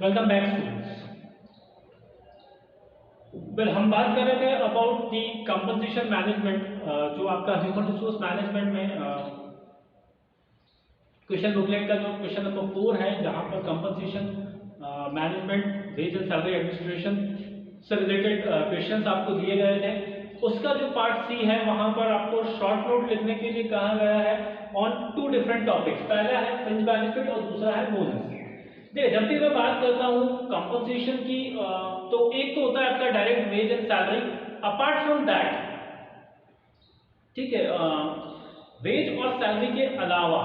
Welcome back students. हम बात कर रहे थे अबाउट दी कंपनसेशन मैनेजमेंट, जो आपका ह्यूमन रिसोर्स मैनेजमेंट में क्वेश्चन बुकलेट का जो क्वेश्चन नंबर 4 है, जहां पर compensation management wage and salary administration से रिलेटेड क्वेश्चंस आपको दिए गए थे। उसका जो पार्ट सी है, वहां पर आपको शॉर्ट नोट लिखने के लिए कहा गया है ऑन 2 डिफरेंट टॉपिक्स। पहला है फ्रिंज बेनिफिट और दूसरा है बोनस। देखिए, जब भी मैं बात करता हूँ कंपनसेशन की, तो एक तो होता है आपका direct wage and salary. Apart from that, ठीक है, वेज और सैलरी के अलावा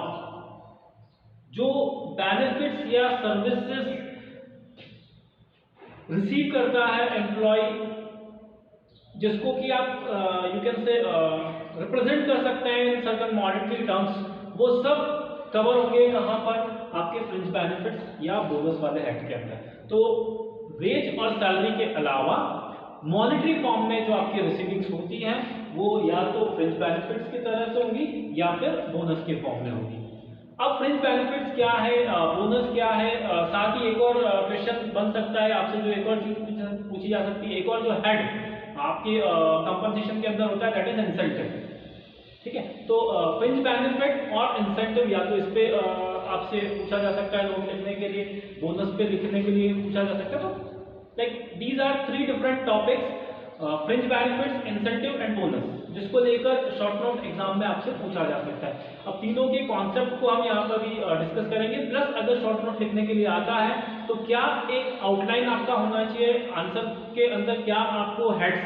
जो बेनिफिट्स या सर्विसेज रिसीव करता है एम्प्लॉय, जिसको कि आप यू कैन से रिप्रेजेंट कर सकते हैं इन सर्टेन मॉनेटरी टर्म्स, वो सब कवर होंगे कहां पर? आपके फ्रिंज बेनिफिट्स या बोनस वाले हेड के अंदर। तो वेज और सैलरी के अलावा मॉनेटरी फॉर्म में जो आपकी रिसीविंग्स होती हैं, वो या तो फ्रिंज बेनिफिट्स की तरह से होंगी या फिर बोनस के फॉर्म में होगी। अब फ्रिंज बेनिफिट्स क्या है, बोनस क्या है, साथ ही एक और क्वेश्चन बन सकता है आपसे, जो एक और चीज पूछी जा सकती है। एक और जो हेड आपके कंपनसेशन के अंदर होता है, दैट इज इंसेंटिव। ठीक है, तो फ्रिंज बेनिफिट और इंसेंटिव या तो इस पे आपसे पूछा जा सकता है नोट लिखने के लिए, बोनस पे लिखने के लिए पूछा जा सकता है। तो like these are 3 different topics, fringe benefits, incentive and bonus, जिसको लेकर शॉर्ट नोट एग्जाम में आपसे पूछा जा सकता है। अब तीनों के कॉन्सेप्ट को हम यहाँ पर भी डिस्कस करेंगे। प्लस अगर शॉर्ट नोट लिखने के लिए आता है तो क्या एक आउटलाइन आपका होना चाहिए, आंसर के अंदर क्या आपको हेड्स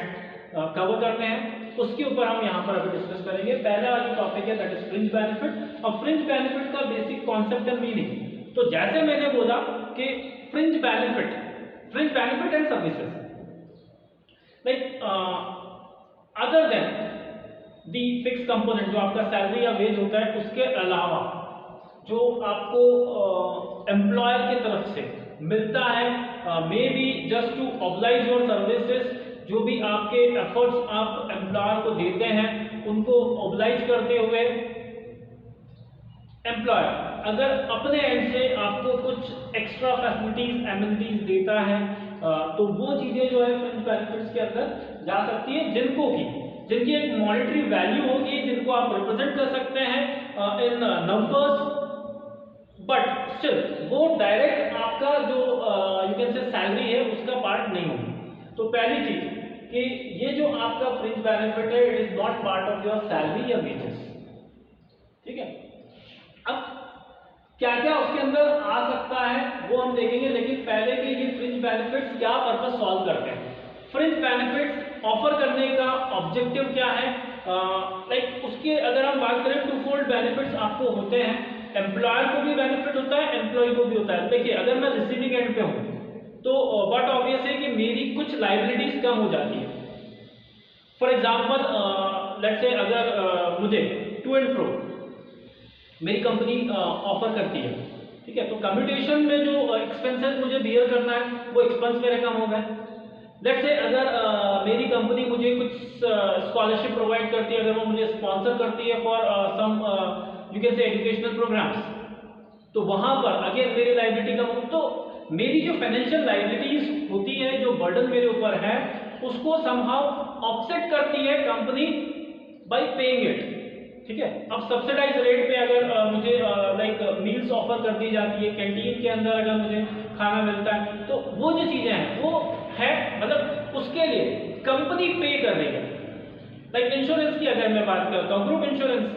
कवर करते हैं, उसके ऊपर हम यहाँ पर अभी डिस्कस करेंगे। पहला जो टॉपिक है दैट इज फ्रिंज बेनिफिट। और फ्रिंज बेनिफिट का बेसिक कॉन्सेप्ट एंड मीनिंग, तो जैसे मैंने बोला कि fringe benefit and services like other than the fix component, जो आपका सैलरी या वेज होता है, उसके अलावा जो आपको एम्प्लॉयर की तरफ से मिलता है, maybe just to oblige your services, जो भी आपके एफर्ट्स आप एम्प्लॉयर को देते हैं, उनको ऑब्लाइज करते हुए एम्प्लॉयर अगर अपने एंड से आपको कुछ एक्स्ट्रा फैसिलिटीज एमिनिटीज देता है, तो वो चीजें जो है फ्रिंज बेनिफिट्स के अंदर जा सकती है, जिनकी एक मॉनेटरी वैल्यू होगी, जिनको आप रिप्रेजेंट कर सकते हैं इन नंबर्स, बट स्टिल वो डायरेक्ट आपका जो यू कैन से सैलरी है उसका पार्ट नहीं होगी। तो पहली चीज कि ये जो आपका फ्रिंज बेनिफिट है, it is not part of your salary या वेजेस। ठीक है, अब क्या क्या उसके अंदर आ सकता है वो हम देखेंगे, लेकिन पहले के ये फ्रिंज बेनिफिट्स क्या पर्पस सॉल्व करते हैं। फ्रिंज बेनिफिट्स ऑफर करने का ऑब्जेक्टिव क्या है, लाइक उसके अगर हम बात करें, टू फोल्ड बेनिफिट्स आपको होते हैं। एम्प्लॉयर को भी बेनिफिट होता है, एम्प्लॉय को भी होता है। देखिए, अगर मैं रिसीविंग एंड पे हूं तो बट ऑब्वियस है कि मेरी कुछ लाइबिलिटीज कम हो जाती है। फॉर एग्जाम्पल, लेट्स से अगर मुझे टू एंड फ्रो मेरी कंपनी ऑफर करती है, ठीक है, तो कम्यूटेशन में जो एक्सपेंसेस मुझे बियर करना है, वो एक्सपेंस मेरे कम हो गए। लेट्स से अगर मेरी कंपनी मुझे कुछ स्कॉलरशिप प्रोवाइड करती है, अगर वो मुझे स्पॉन्सर करती है for some you can say educational programmes, तो वहां पर अगेन मेरी लायबिलिटी कम हो, तो मेरी जो फाइनेंशियल लायबिलिटीज होती है, जो बर्डन मेरे ऊपर है, उसको समहाउ ऑफसेट करती है कंपनी बाय पेइंग इट। ठीक है, अब सब्सिडाइज रेट पे अगर मुझे लाइक मील्स ऑफर कर दी जाती है, कैंटीन के अंदर अगर मुझे खाना मिलता है, तो वो जो चीजें हैं वो है, मतलब उसके लिए कंपनी पे कर रही है। लाइक इंश्योरेंस की अगर मैं बात करता हूँ, ग्रुप इंश्योरेंस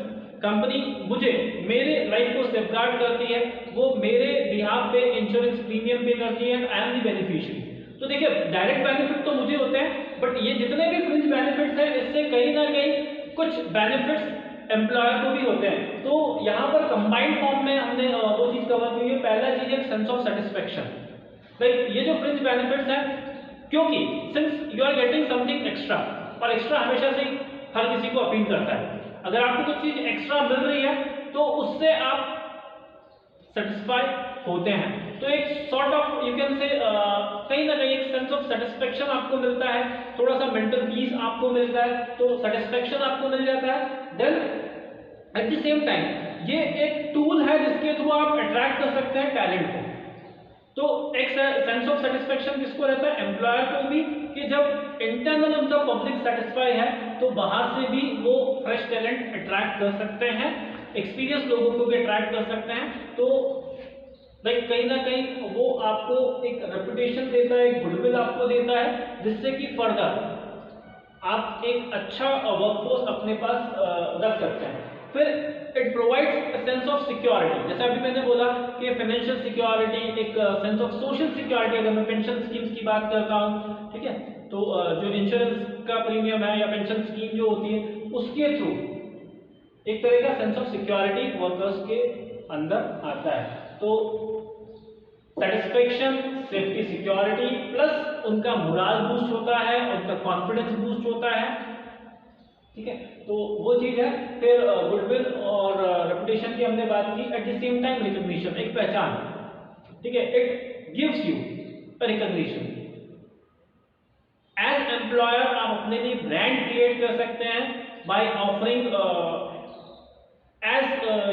कंपनी मुझे मेरे लाइफ को सेफगार्ड करती है, वो मेरे बिहाफ पे इंश्योरेंस प्रीमियम पे करती है, आई एम द बेनिफिशियरी। तो देखिए, डायरेक्ट बेनिफिट तो मुझे होते हैं, बट ये जितने भी फ्रिंज बेनिफिट्स हैं, इससे कहीं ना कहीं कुछ बेनिफिट्स एम्प्लॉयर को भी होते हैं। तो यहाँ पर कंबाइंड फॉर्म में हमने वो चीज कवर की है। पहला चीज है सेंस ऑफ सेटिस्फेक्शन। लाइक ये जो फ्रिंज बेनिफिट्स हैं, क्योंकि since you are getting something extra, और एक्स्ट्रा हमेशा से हर किसी को अपील करता है। अगर आपको कुछ चीज एक्स्ट्रा मिल रही है तो उससे आप सेटिस्फाई होते हैं। तो एक सॉर्ट ऑफ यू कैन से कहीं ना कहीं एक सेंस ऑफ सेटिस्फेक्शन आपको मिलता है, थोड़ा सा मेंटल पीस आपको मिलता है, तो सेटिस्फेक्शन आपको मिल जाता है। Then at the same time ये एक टूल है जिसके थ्रू आप अट्रैक्ट कर सकते हैं टैलेंट को। तो एक सेंस ऑफ सेटिस्फेक्शन किसको रहता है, एम्प्लॉयर को भी, कि जब इंटरनल उनका पब्लिक सेटिस्फाई है तो बाहर से भी वो फ्रेश टैलेंट अट्रैक्ट कर सकते हैं, एक्सपीरियंस लोगों को भी अट्रैक्ट कर सकते हैं। तो लाइक कहीं ना कहीं वो आपको एक रेपुटेशन देता है, एक गुडविल आपको देता है, जिससे कि फर्दर आप एक अच्छा वर्कफोर्स अपने पास रख सकते हैं। फिर it provides sense of security, जैसे अभी मैंने बोला कि फाइनेंशियल सिक्योरिटी, एक सेंस ऑफ सोशल सिक्योरिटी। अगर मैं पेंशन स्कीम्स की बात करता हूँ, ठीक है, तो जो इंश्योरेंस का प्रीमियम है या पेंशन स्कीम जो होती है, उसके थ्रू एक तरह का सेंस ऑफ सिक्योरिटी वर्कर्स के अंदर आता है। तो सेटिस्फेक्शन, सेफ्टी, सिक्योरिटी, प्लस उनका मोरल बूस्ट होता है, उनका कॉन्फिडेंस बूस्ट होता है, ठीक है, तो वो चीज है। फिर गुडविल और रेपुटेशन की हमने बात की। At the same time recognition, एक पहचान, ठीक है, it gives you recognition. As employer आप अपने लिए ब्रांड क्रिएट कर सकते हैं by offering as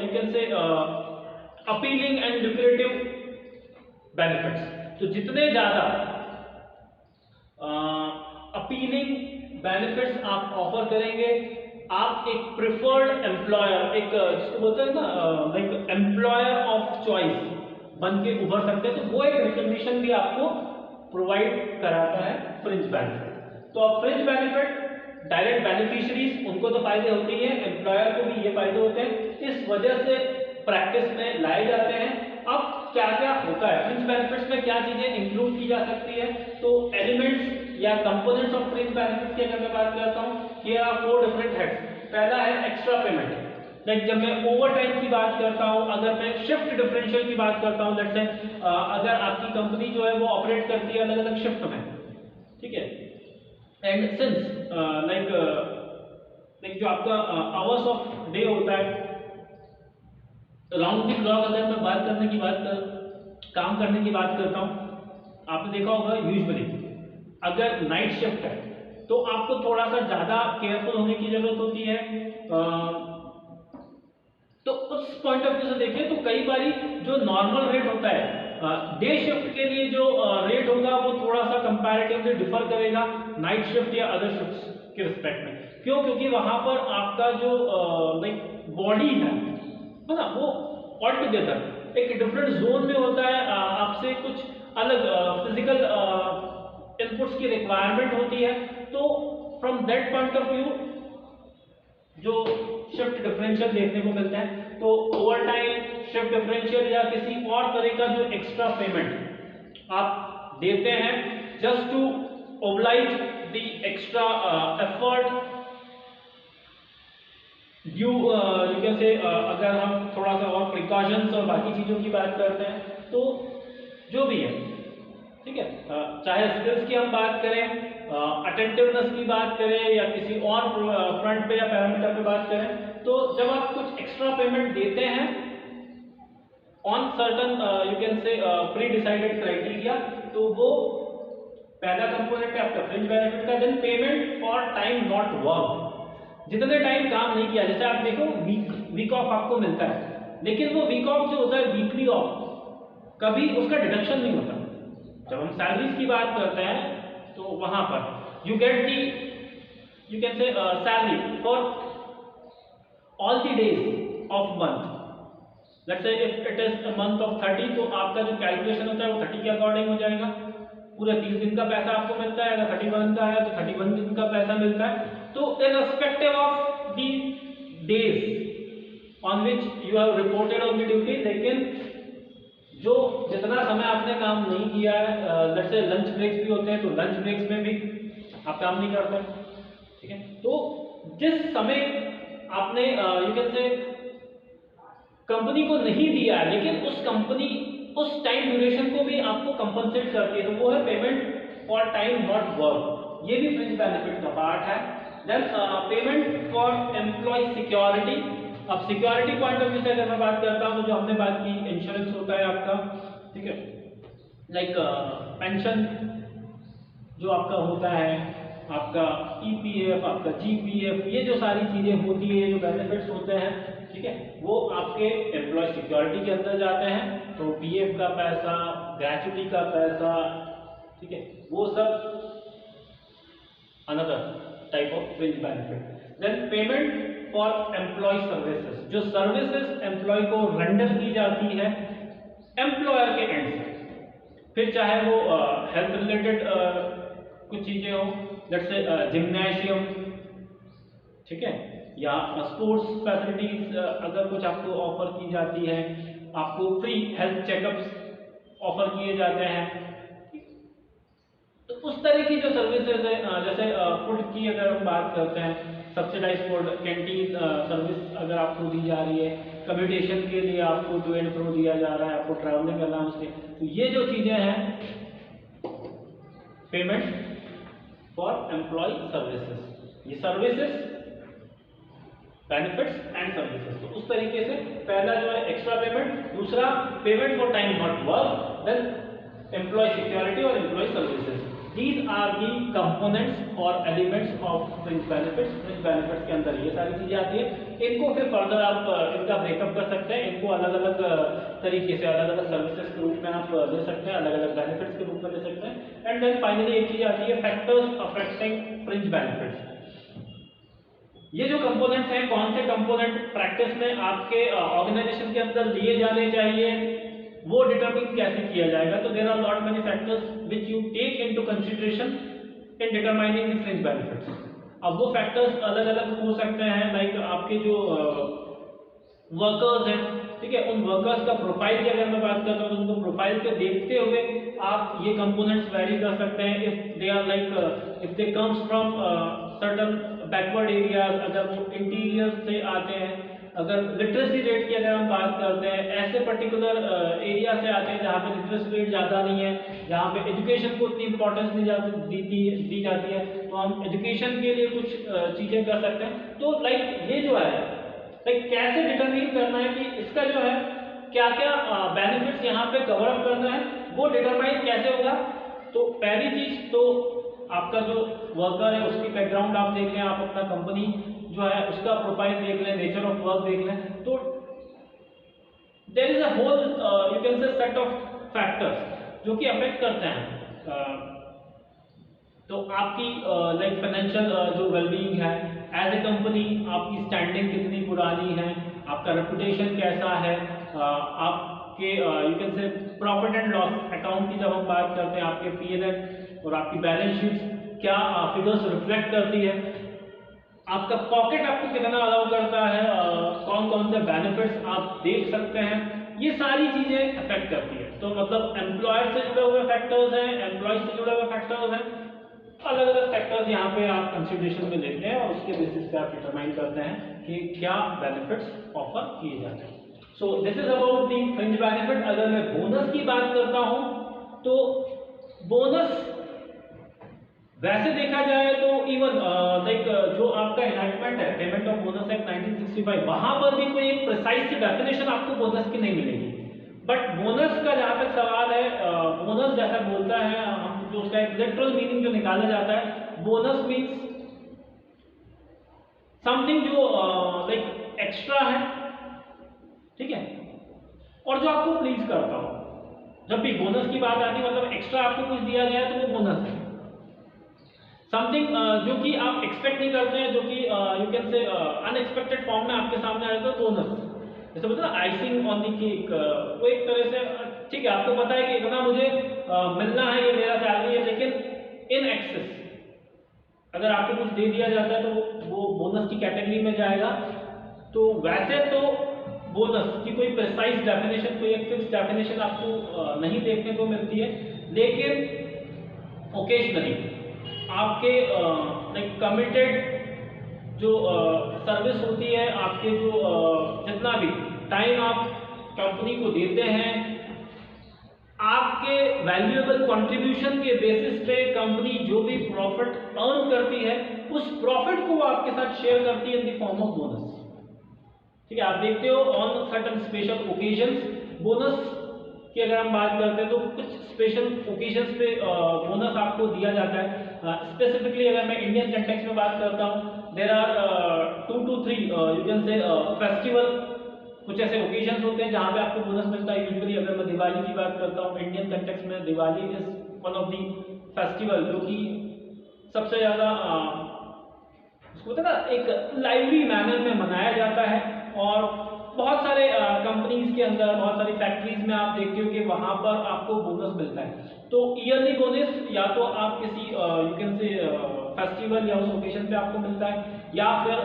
you can say appealing and lucrative benefits. तो जितने ज्यादा अपीलिंग बेनिफिट्स आप ऑफर करेंगे, आप एक प्रिफर्ड एम्प्लॉयर, एक जिसको बोलते हैं ना लाइक एम्प्लॉयर ऑफ चॉइस बन के उभर सकते हैं। तो वो एक रिकॉग्निशन भी आपको प्रोवाइड कराता है फ्रिंज बेनिफिट। तो अब फ्रिंज बेनिफिट, डायरेक्ट बेनिफिशियरीज, उनको तो फायदे होते ही हैं, एम्प्लॉयर को भी ये फायदे होते हैं, इस वजह से प्रैक्टिस में लाए जाते हैं। अब क्या क्या होता है फ्रिंज बेनिफिट्स में, क्या चीजें इंक्लूड की जा सकती है, तो एलिमेंट्स या कंपोनेंट्स ऑफ फ्रिंज बेनिफिट्स की अगर मैं बात करता हूँ, हियर आर 4 डिफरेंट हेड्स। पहला है एक्स्ट्रा पेमेंट, लाइक जब मैं ओवर टाइम की बात करता हूँ, अगर मैं शिफ्ट डिफरेंशियल की बात करता हूँ, लेट्स से अगर आपकी कंपनी जो है वो ऑपरेट करती है अलग अलग शिफ्ट में, ठीक है, एंड सिंस लाइक जो आपका आवर्स ऑफ डे होता है, राउंड द क्लॉक अगर मैं बात करने की काम करने की बात करता हूँ, आपने देखा होगा यूजुअली अगर नाइट शिफ्ट है तो आपको थोड़ा सा ज्यादा केयरफुल होने की जरूरत होती है। तो उस पॉइंट ऑफ व्यू से देखें तो कई बारी जो नॉर्मल रेट होता है डे शिफ्ट के लिए जो रेट होगा वो थोड़ा सा कंपैरेटिवली डिफर करेगा नाइट शिफ्ट या अदर शिफ्ट के रिस्पेक्ट में। क्यों? क्योंकि वहां पर आपका जो लाइक बॉडी है ना, वो ऑल टुगेदर एक डिफरेंट जोन में होता है, आपसे कुछ अलग फिजिकल इनपुट्स की रिक्वायरमेंट होती है। तो from that point of view जो शिफ्ट डिफरेंशियल देखने को मिलता है, तो ओवर टाइम, शिफ्ट डिफरेंशियल या किसी और तरह का जो एक्स्ट्रा पेमेंट आप देते हैं just to oblige the extra effort due, you can say, अगर हम थोड़ा सा और प्रिकॉशंस और बाकी चीजों की बात करते हैं, तो जो भी है, ठीक है, चाहे स्किल्स की हम बात करें, अटेंटिवनेस की बात करें या किसी और फ्रंट पे या पैरामीटर पे बात करें, तो जब आप कुछ एक्स्ट्रा पेमेंट देते हैं on certain you can say pre decided criteria, तो वो पहला कंपोनेंट है आपका फ्रिंज बेनिफिट का। Then payment for time not work, जितने टाइम काम नहीं किया, जैसे आप देखो वीक ऑफ आपको मिलता है, लेकिन वो वीक ऑफ जो होता है वीकली ऑफ, कभी उसका डिडक्शन नहीं होता। जब हम सैलरीज की बात करते हैं तो वहां पर you get the, you can से salary for all the days of month. Let's say if it is a month of 30, तो आपका जो कैलकुलेशन होता है वो 30 के अकॉर्डिंग हो जाएगा। पूरे 30 दिन का पैसा आपको मिलता है, अगर 31 का है तो 31 दिन का पैसा मिलता है। तो irrespective of the days on which you have reported on the duty, लेकिन जो जितना समय आपने काम नहीं किया है, लेट्स से लंच ब्रेक्स भी होते हैं, तो लंच ब्रेक्स में भी आप काम नहीं करते, ठीक है। तो जिस समय आपने यू कैन से कंपनी को नहीं दिया, लेकिन उस कंपनी उस टाइम ड्यूरेशन को भी आपको कंपनसेट करती है, तो वो है payment for time not work. ये भी फ्रिंज बेनिफिट का पार्ट है। Then payment for employ security. अब सिक्योरिटी पॉइंट ऑफ व्यू से अगर मैं बात करता हूँ, तो जो हमने बात की इंश्योरेंस होता है आपका, ठीक है, लाइक पेंशन जो आपका होता है, आपका ईपीएफ, आपका जीपीएफ, ये जो सारी चीजें होती है, जो बेनिफिट्स होते हैं, ठीक है, वो आपके एम्प्लॉय सिक्योरिटी के अंदर जाते हैं। तो पीएफ का पैसा, ग्रेचुटी का पैसा, ठीक है, वो सब another type of fringe benefit. Then payment for employ services, जो सर्विसेज एम्प्लॉय को रेंडर की जाती है एम्प्लॉयर के एंड से, फिर चाहे वो हेल्थ रिलेटेड कुछ चीजें हो, जैसे जिम्नेशियम, ठीक है, या स्पोर्ट्स फैसिलिटीज अगर कुछ आपको ऑफर की जाती है, आपको फ्री हेल्थ चेकअप्स ऑफर किए जाते हैं, तो उस तरह की जो सर्विसेज है, जैसे फूड की अगर हम बात करते हैं, सब्सिडाइज फूड कैंटीन सर्विस अगर आपको दी जा रही है, कम्यूटेशन के लिए आपको टू एंड फ्रो दिया जा रहा है, आपको ट्रैवलिंग अलाउंस के, तो ये जो चीजें हैं पेमेंट फॉर एम्प्लॉय सर्विसेज, ये सर्विसेज बेनिफिट्स एंड सर्विसेज। तो उस तरीके से पहला जो है एक्स्ट्रा पेमेंट, दूसरा payment for time not work, then employ security और employ services. These are the components और elements of fringe benefits। fringe benefits के अंदर ये सारी चीजें आती है। इनको फिर फर्दर आप इनका ब्रेकअप कर सकते हैं, इनको अलग अलग तरीके से अलग अलग सर्विसेज के रूप में आप दे सकते हैं, अलग अलग बेनिफिट्स के रूप में दे सकते हैं। एंड देन फाइनली एक चीज आती है फैक्टर्स अफेक्टिंग फ्रिंज बेनिफिट्स। ये जो कंपोनेंट्स हैं, कौन से कंपोनेंट प्रैक्टिस में आपके ऑर्गेनाइजेशन के अंदर लिए जाने चाहिए, वो डिटरमिन कैसे किया जाएगा। तो there are lot many factors which you take into consideration in determining the fringe benefits. अब वो फैक्टर्स अलग अलग हो सकते हैं, लाइक आपके जो वर्कर्स हैं, ठीक है, उन वर्कर्स का प्रोफाइल की अगर मैं बात करता हूँ तो उनको प्रोफाइल को देखते हुए आप ये कंपोनेंट्स वैरी कर सकते हैं। If they are like if they comes from certain backward areas, अगर वो इंटीरियर से आते हैं, अगर लिटरेसी रेट की अगर हम बात करते हैं, ऐसे पर्टिकुलर एरिया से आते हैं जहाँ पे लिटरेसी रेट ज़्यादा नहीं है, जहाँ पे एजुकेशन को इतनी इंपॉर्टेंस दी जाती है, तो हम एजुकेशन के लिए कुछ चीज़ें कर सकते हैं। तो लाइक ये जो है, लाइक कैसे डिटरमाइन करना है कि इसका जो है क्या क्या बेनिफिट्स यहाँ पे कवर अप करना है, वो डिटरमाइन कैसे होगा। तो पहली चीज तो आपका जो वर्कर है उसकी बैकग्राउंड आप देख लें, आप अपना कंपनी जो है उसका प्रोफाइल देख लें, नेचर ऑफ वर्क देख लें। तो there is a whole you can say set of factors जो कि अफेक्ट करते हैं तो आपकी लाइक फाइनेंशियल जो वेलबीइंग है, एज ए कंपनी आपकी स्टैंडिंग कितनी पुरानी है, आपका रेपुटेशन कैसा है, आपके you can say profit and loss account की जब हम बात करते हैं, आपके पीएनएल और आपकी बैलेंस शीट क्या फिगर्स रिफ्लेक्ट करती है, आपका पॉकेट आपको कितना अलाउ करता है, कौन कौन से बेनिफिट्स आप देख सकते हैं, ये सारी चीजें अफेक्ट करती है। तो मतलब एम्प्लॉयर से जुड़े हुए फैक्टर्स हैं, एम्प्लॉय से जुड़े हुए फैक्टर्स हैं, अलग अलग फैक्टर्स यहाँ पे आप कंसिडरेशन में लेते हैं और उसके बेसिस पे आप डिटरमाइन करते हैं कि क्या बेनिफिट्स ऑफर किए जाते हैं। So this is about the fringe benefit. अगर मैं बोनस की बात करता हूँ तो बोनस वैसे देखा जाए तो इवन लाइक जो आपका एनैक्टमेंट है पेमेंट ऑफ बोनस एक्ट 1965, वहां पर भी कोई एक प्रिसाइज डेफिनेशन आपको बोनस की नहीं मिलेगी। बट बोनस का जहां तक सवाल है, बोनस जैसा बोलता है हम, जो उसका एक लिटरल मीनिंग जो निकाला जाता है, बोनस मीन्स समथिंग जो लाइक एक्स्ट्रा है, ठीक है, और जो आपको प्लीज करता हो। जब भी बोनस की बात आती है मतलब एक्स्ट्रा आपको कुछ दिया गया है तो वो बोनस है। समथिंग जो कि आप एक्सपेक्ट नहीं करते हैं, जो कि यू कैन से अनएक्सपेक्टेड फॉर्म में आपके सामने आया तो बोनस, जैसे बोलते हैं ना आइसिंग ऑन द केक, वो एक तरह से ठीक है आपको पता है कि इतना मुझे मिलना है, ये मेरा सैलरी है, लेकिन इन एक्सेस अगर आपको कुछ दे दिया जाता है तो वो बोनस की कैटेगरी में जाएगा। तो वैसे तो बोनस की कोई प्रिसाइज डेफिनेशन, कोई एक फिक्स डेफिनेशन आपको नहीं देखने को मिलती है, लेकिन ओकेजनली आपके लाइक कमिटेड जो सर्विस होती है, आपके जो जितना भी टाइम आप कंपनी को देते हैं, आपके वैल्यूएबल कंट्रीब्यूशन के बेसिस पे कंपनी जो भी प्रॉफिट अर्न करती है उस प्रॉफिट को वो आपके साथ शेयर करती है इन द फॉर्म ऑफ बोनस। ठीक है, आप देखते हो on certain special occasions bonus की अगर हम बात करते हैं तो कुछ स्पेशल ओकेजन्स पे बोनस आपको दिया जाता है। स्पेसिफिकली अगर मैं इंडियन कंटेक्स्ट में बात करता हूँ, there are 2 to 3 you can say festival कुछ ऐसे ओकेजन्स होते हैं जहाँ पे आपको बोनस मिलता है। यूजुअली अगर मैं दिवाली की बात करता हूँ, इंडियन कंटेक्स्ट में Diwali is one of the festival जो कि सबसे ज़्यादा उसको होता है ना एक लाइवली मैनर में मनाया जाता है। और बहुत सारे कंपनीज के अंदर, बहुत सारी फैक्ट्रीज में आप देखते हो कि वहाँ पर आपको बोनस मिलता है। तो ईयरली बोनस या तो आप किसी यू कैन से फेस्टिवल या उस ओकेजन पे आपको मिलता है, या फिर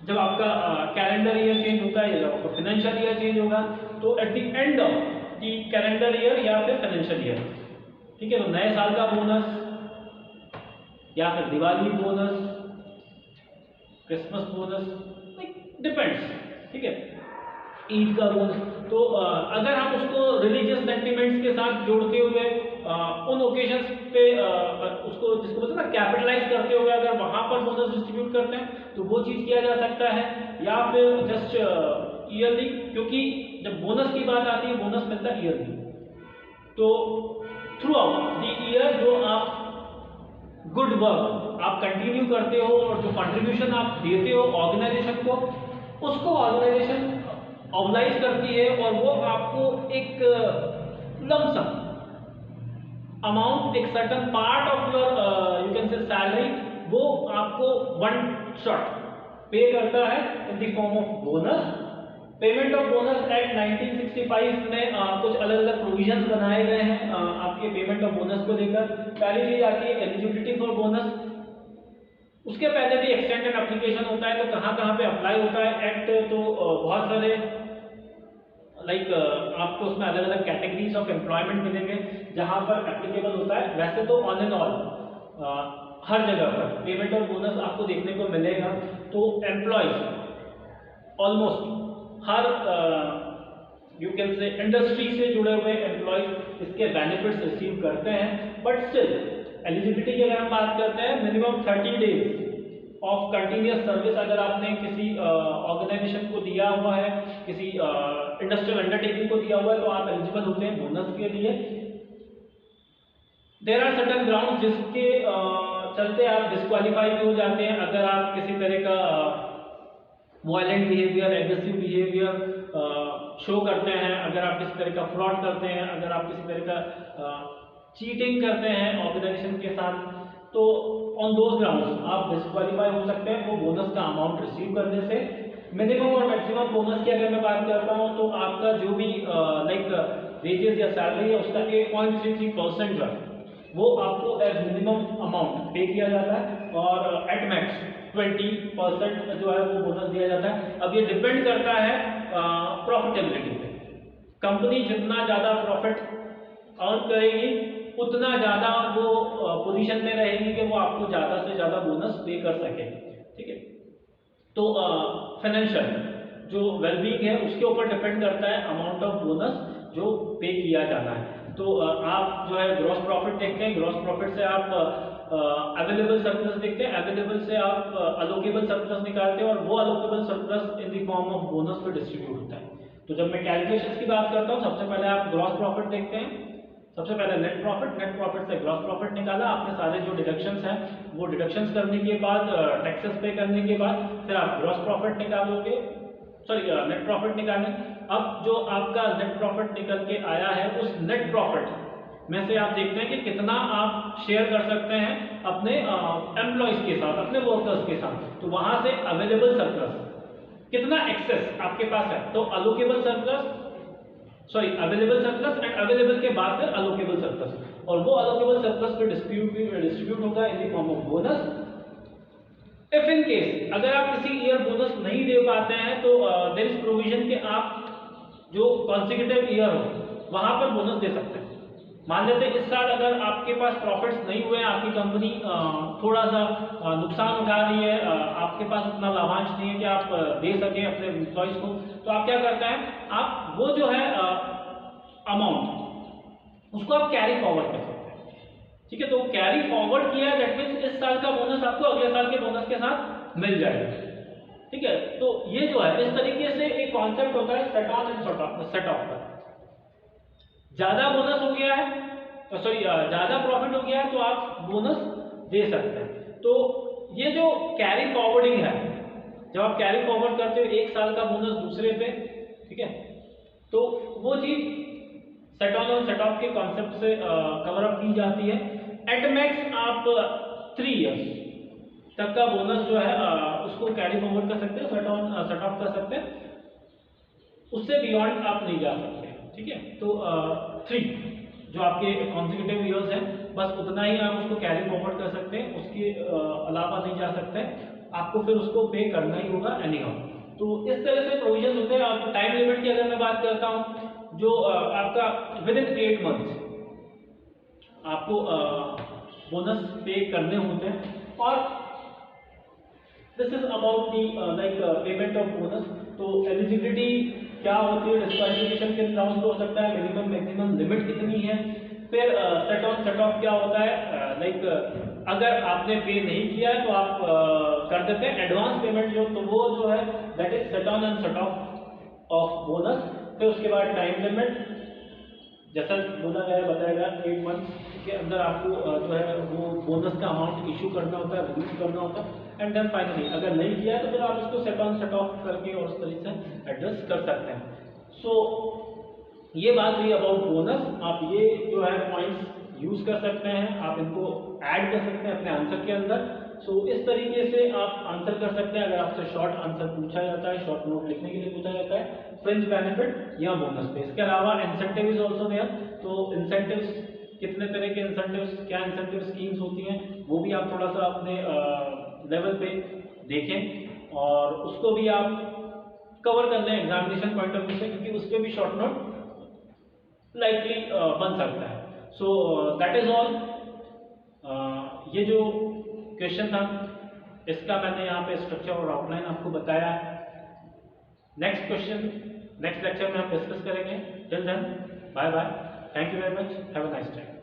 जब आपका कैलेंडर ईयर चेंज होता है या जब आपका फाइनेंशियल ईयर चेंज होगा, तो at the end of the calendar year या फिर फाइनेंशियल ईयर, ठीक है, तो नए साल का बोनस या फिर Diwali bonus, Christmas bonus, depends, ठीक है, ईद का बोनस। तो अगर हम उसको रिलीजियस सेंटिमेंट्स के साथ जोड़ते हुए उन ओकेजन्स पे उसको जिसको बोलते हैं ना कैपिटलाइज करते हुए अगर वहां पर बोनस डिस्ट्रीब्यूट करते हैं तो वो चीज किया जा सकता है, या फिर जस्ट ईयरली, क्योंकि जब बोनस की बात आती है बोनस मिलता है ईयरली। तो थ्रू आउट द ईयर जो आप गुड वर्क आप कंटिन्यू करते हो और जो कंट्रीब्यूशन आप देते हो ऑर्गेनाइजेशन को, उसको ऑर्गेनाइजेशन ऑर्गेनाइज करती है और वो आपको एक लमसम अमाउंट, एक certain part of your you can से सैलरी, वो आपको वन शॉट पे करता है इन the form of bonus. Payment of bonus act 1965 में कुछ अलग अलग प्रोविजंस बनाए गए हैं आपके पेमेंट ऑफ बोनस को लेकर। पहली चीज आती है एलिजिबिलिटी फॉर बोनस। उसके पहले भी एक्सटेंड एंड एप्लीकेशन होता है, तो कहाँ कहाँ पे अप्लाई होता है एक्ट, तो बहुत सारे लाइक आपको उसमें अलग अलग कैटेगरीज ऑफ एम्प्लॉयमेंट मिलेंगे जहां पर एप्लीकेबल होता है। वैसे तो ऑन एंड ऑल हर जगह पर पेमेंट और बोनस आपको देखने को मिलेगा। तो employees almost her you can से इंडस्ट्री से जुड़े हुए एम्प्लॉयज इसके बेनिफिट्स रिसीव करते हैं। बट स्टिल एलिजिबिलिटी की अगर हम बात करते हैं, minimum 30 days of continuous service अगर आपने किसी ऑर्गेनाइजेशन को दिया हुआ है, किसी इंडस्ट्रियल अंडरटेकिंग को दिया हुआ है, तो आप एलिजिबल होते हैं बोनस के लिए। देयर आर सर्टेन ग्राउंड जिसके चलते आप डिस्क्वालीफाई भी हो जाते हैं अगर आप किसी तरह का violent behaviour, aggressive behaviour show करते हैं, अगर आप किसी तरह का फ्रॉड करते हैं, अगर आप किसी तरह का चीटिंग करते हैं ऑर्गेनाइजेशन के साथ, तो ऑन दोज ग्राउंड्स आप डिस्क्वालीफाई हो सकते हैं वो बोनस का अमाउंट रिसीव करने से। मिनिमम और मैक्सिमम बोनस की अगर मैं बात करता हूँ तो आपका जो भी लाइक वेजेस या सैलरी है उसका 8.33% जो है वो आपको एज मिनिमम अमाउंट पे किया जाता है, और एट मैक्स 20% जो है वो बोनस दिया जाता है। अब ये डिपेंड करता है प्रॉफिटेबिलिटी पे। कंपनी जितना ज़्यादा प्रॉफिट अर्न करेगी उतना ज़्यादा वो पोजीशन में रहेगी कि वो आपको ज़्यादा से ज़्यादा बोनस पे कर सके, ठीक है। तो फाइनेंशियल जो वेलबींग है उसके ऊपर डिपेंड करता है अमाउंट ऑफ बोनस जो पे किया जाना है। तो आप जो है ग्रॉस प्रॉफिट देखते हैं, ग्रॉस प्रॉफिट से आप अवेलेबल सरप्लस देखते हैं, अवेलेबल से आप अलोकेबल सरप्लस निकालते हैं, और वो allocable surplus in the form of bonus pay distribute होता है। तो जब मैं कैलकुलेशंस की बात करता हूँ, सबसे पहले आप ग्रॉस प्रॉफिट देखते हैं, सबसे पहले नेट प्रॉफिट, नेट प्रॉफिट से ग्रॉस प्रॉफिट निकाला, आपने सारे जो डिडक्शंस हैं वो डिडक्शंस करने के बाद, टैक्सेस पे करने के बाद फिर आप ग्रॉस प्रॉफिट निकालोगे, सॉरी नेट प्रॉफिट निकालें। अब जो आपका नेट प्रॉफिट निकल के आया है उस नेट प्रॉफिट में से आप देखते हैं कि कितना आप शेयर कर सकते हैं अपने एम्प्लॉयज के साथ, अपने वर्कर्स के साथ। तो वहां से अवेलेबल सरप्लस कितना एक्सेस आपके पास है, तो allocable surplus, sorry available surplus and available के बाद फिर अलोकेबल सरप्लस, और वो अलोकेबल सरप्लस पे डिस्ट्रीब्यूट होगा इन the form of bonus. If in case अगर आप किसी ईयर बोनस नहीं दे पाते हैं तो देयर इज प्रोविजन कि आप जो कॉन्सिक्यूटिव ईयर हो वहां पर बोनस दे सकते हैं। मान लेते हैं इस साल अगर आपके पास प्रॉफिट्स नहीं हुए, आपकी कंपनी थोड़ा सा नुकसान उठा रही है, आपके पास उतना लाभांश नहीं है कि आप दे सकें अपने एम्प्लॉयज को, तो आप क्या करते हैं, आप वो जो है अमाउंट उसको आप कैरी फॉरवर्ड कर सकते हैं, ठीक है। तो कैरी फॉरवर्ड किया है, दैट मीन्स इस साल का बोनस आपको अगले साल के बोनस के साथ मिल जाएगा, ठीक है। तो ये जो है इस तरीके से एक कॉन्सेप्ट होता है set on and set of का। ज्यादा बोनस हो गया है, तो सॉरी ज्यादा प्रॉफिट हो गया है तो आप बोनस दे सकते हैं। तो ये जो कैरी फॉरवर्डिंग है, जब आप कैरी फॉरवर्ड करते हो 1 साल का बोनस दूसरे पे, ठीक है, तो वो चीज सेट ऑन और सेट ऑफ के कॉन्सेप्ट से कवर अप की जाती है। एट मैक्स आप 3 इयर्स तक का बोनस जो है उसको कैरी फॉरवर्ड कर सकते हैं, सेट ऑन सेट ऑफ कर सकते हैं, उससे बियॉन्ड आप नहीं जा सकते, ठीक है। तो 3 जो आपके कॉन्सिक्यूटिव ईयर्स हैं, बस उतना ही आप उसको कैरी फॉरवर्ड कर सकते हैं, उसके अलावा नहीं जा सकते, आपको फिर उसको पे करना ही होगा एनी हाउ। तो इस तरह से प्रोविजन होते हैं। आपको टाइम लिमिट की अगर मैं बात करता हूँ, जो आपका विद इन 8 मंथ्स आपको बोनस पे करने होते हैं। और this is about the like payment of bonus. तो एलिजिबिलिटी क्या होती है, डिस्क्वालिफिकेशन किन ग्राउंड्स पे हो सकता है, मिनिमम मैक्सिमम लिमिट कितनी है, फिर सेट ऑन सेट ऑफ क्या होता है, लाइक अगर आपने पे नहीं किया है तो आप कर देते हैं एडवांस पेमेंट जो, तो वो जो है that is set on and set of bonus. फिर उसके बाद टाइम लिमिट, जैसा बोला गया है बताया गया 8 मंथ के अंदर आपको जो है वो बोनस का अमाउंट इशू करना होता है, रिलीज करना होता है। एंड देन फाइनली अगर नहीं किया तो फिर आप इसको सेट ऑन सेट ऑफ करके और उस तरीके से एडजस्ट कर सकते हैं। सो ये बात हुई अबाउट बोनस। आप ये जो है पॉइंट्स यूज कर सकते हैं, आप इनको ऐड कर सकते हैं अपने आंसर के अंदर। सो इस तरीके से आप आंसर कर सकते हैं। अगर आपसे शॉर्ट आंसर पूछा जाता है, शॉर्ट नोट लिखने के लिए पूछा जाता है, फ्रिंज बेनिफिट या बोनस पे। इसके अलावा इंसेंटिव इज ऑल्सो देयर। तो इंसेंटिव्स कितने तरह के इंसेंटिव्स, क्या इंसेंटिव स्कीम्स होती हैं, वो भी आप थोड़ा सा अपने लेवल पे देखें और उसको भी आप कवर कर लें एग्जामिनेशन पॉइंट ऑफ व्यू से, क्योंकि उस पर भी शॉर्ट नोट लाइकली बन सकता है। So that is all. ये जो क्वेश्चन था इसका मैंने यहाँ पे स्ट्रक्चर और आउटलाइन आपको बताया है। नेक्स्ट क्वेश्चन नेक्स्ट लेक्चर में हम डिस्कस करेंगे। Till then bye bye, thank you very much, have a nice time.